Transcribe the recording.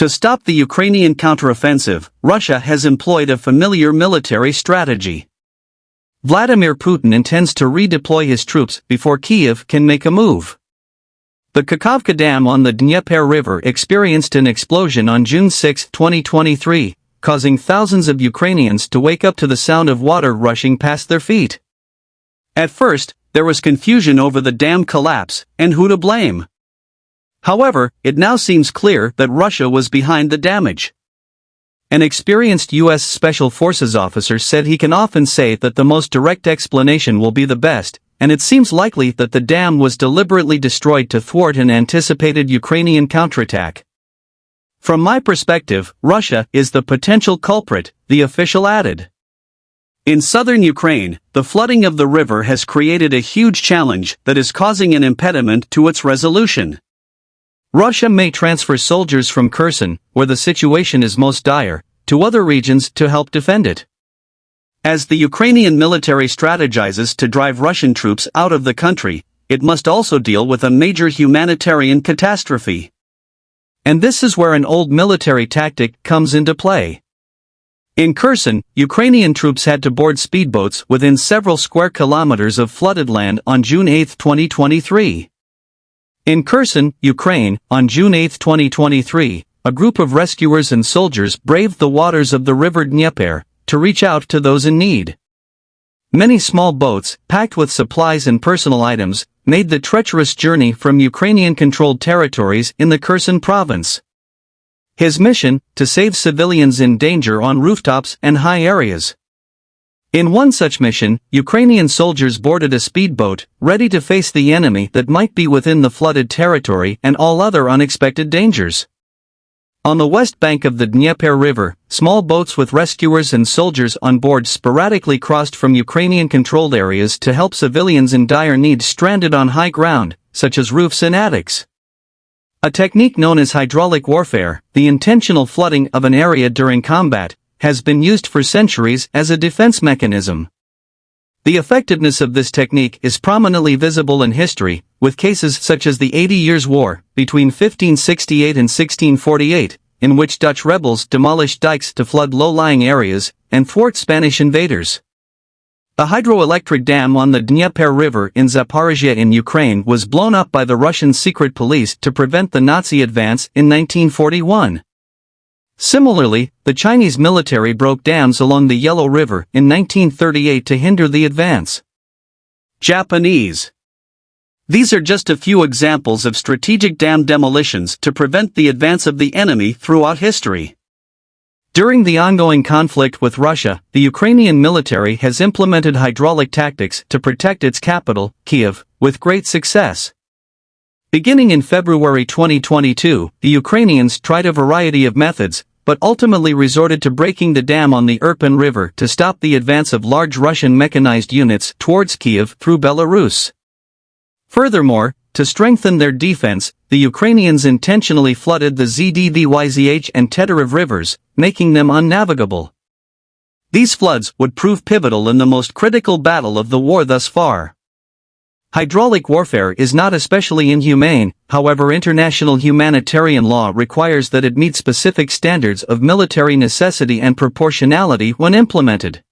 To stop the Ukrainian counteroffensive, Russia has employed a familiar military strategy. Vladimir Putin intends to redeploy his troops before Kyiv can make a move. The Kakhovka Dam on the Dnieper River experienced an explosion on June 6, 2023, causing thousands of Ukrainians to wake up to the sound of water rushing past their feet. At first, there was confusion over the dam collapse and who to blame. However, it now seems clear that Russia was behind the damage. An experienced U.S. Special Forces officer said he can often say that the most direct explanation will be the best, and it seems likely that the dam was deliberately destroyed to thwart an anticipated Ukrainian counterattack. From my perspective, Russia is the potential culprit, the official added. In southern Ukraine, the flooding of the river has created a huge challenge that is causing an impediment to its resolution. Russia may transfer soldiers from Kherson, where the situation is most dire, to other regions to help defend it. As the Ukrainian military strategizes to drive Russian troops out of the country, it must also deal with a major humanitarian catastrophe. And this is where an old military tactic comes into play. In Kherson, Ukrainian troops had to board speedboats within several square kilometers of flooded land on June 8, 2023. In Kherson, Ukraine, on June 8, 2023, a group of rescuers and soldiers braved the waters of the river Dnieper to reach out to those in need. Many small boats, packed with supplies and personal items, made the treacherous journey from Ukrainian-controlled territories in the Kherson province. His mission, to save civilians in danger on rooftops and high areas. In one such mission, Ukrainian soldiers boarded a speedboat, ready to face the enemy that might be within the flooded territory and all other unexpected dangers. On the west bank of the Dnieper River, small boats with rescuers and soldiers on board sporadically crossed from Ukrainian-controlled areas to help civilians in dire need stranded on high ground, such as roofs and attics. A technique known as hydraulic warfare, the intentional flooding of an area during combat, has been used for centuries as a defense mechanism. The effectiveness of this technique is prominently visible in history, with cases such as the 80 Years' War, between 1568 and 1648, in which Dutch rebels demolished dikes to flood low-lying areas and thwart Spanish invaders. A hydroelectric dam on the Dnieper River in Zaporizhia in Ukraine was blown up by the Russian secret police to prevent the Nazi advance in 1941. Similarly, the Chinese military broke dams along the Yellow River in 1938 to hinder the advance. Japanese. These are just a few examples of strategic dam demolitions to prevent the advance of the enemy throughout history. During the ongoing conflict with Russia, the Ukrainian military has implemented hydraulic tactics to protect its capital, Kyiv, with great success. Beginning in February 2022, the Ukrainians tried a variety of methods, but ultimately resorted to breaking the dam on the Irpin River to stop the advance of large Russian mechanized units towards Kyiv through Belarus. Furthermore, to strengthen their defense, the Ukrainians intentionally flooded the Zdvyzh and Teteriv rivers, making them unnavigable. These floods would prove pivotal in the most critical battle of the war thus far. Hydraulic warfare is not especially inhumane, however international humanitarian law requires that it meet specific standards of military necessity and proportionality when implemented.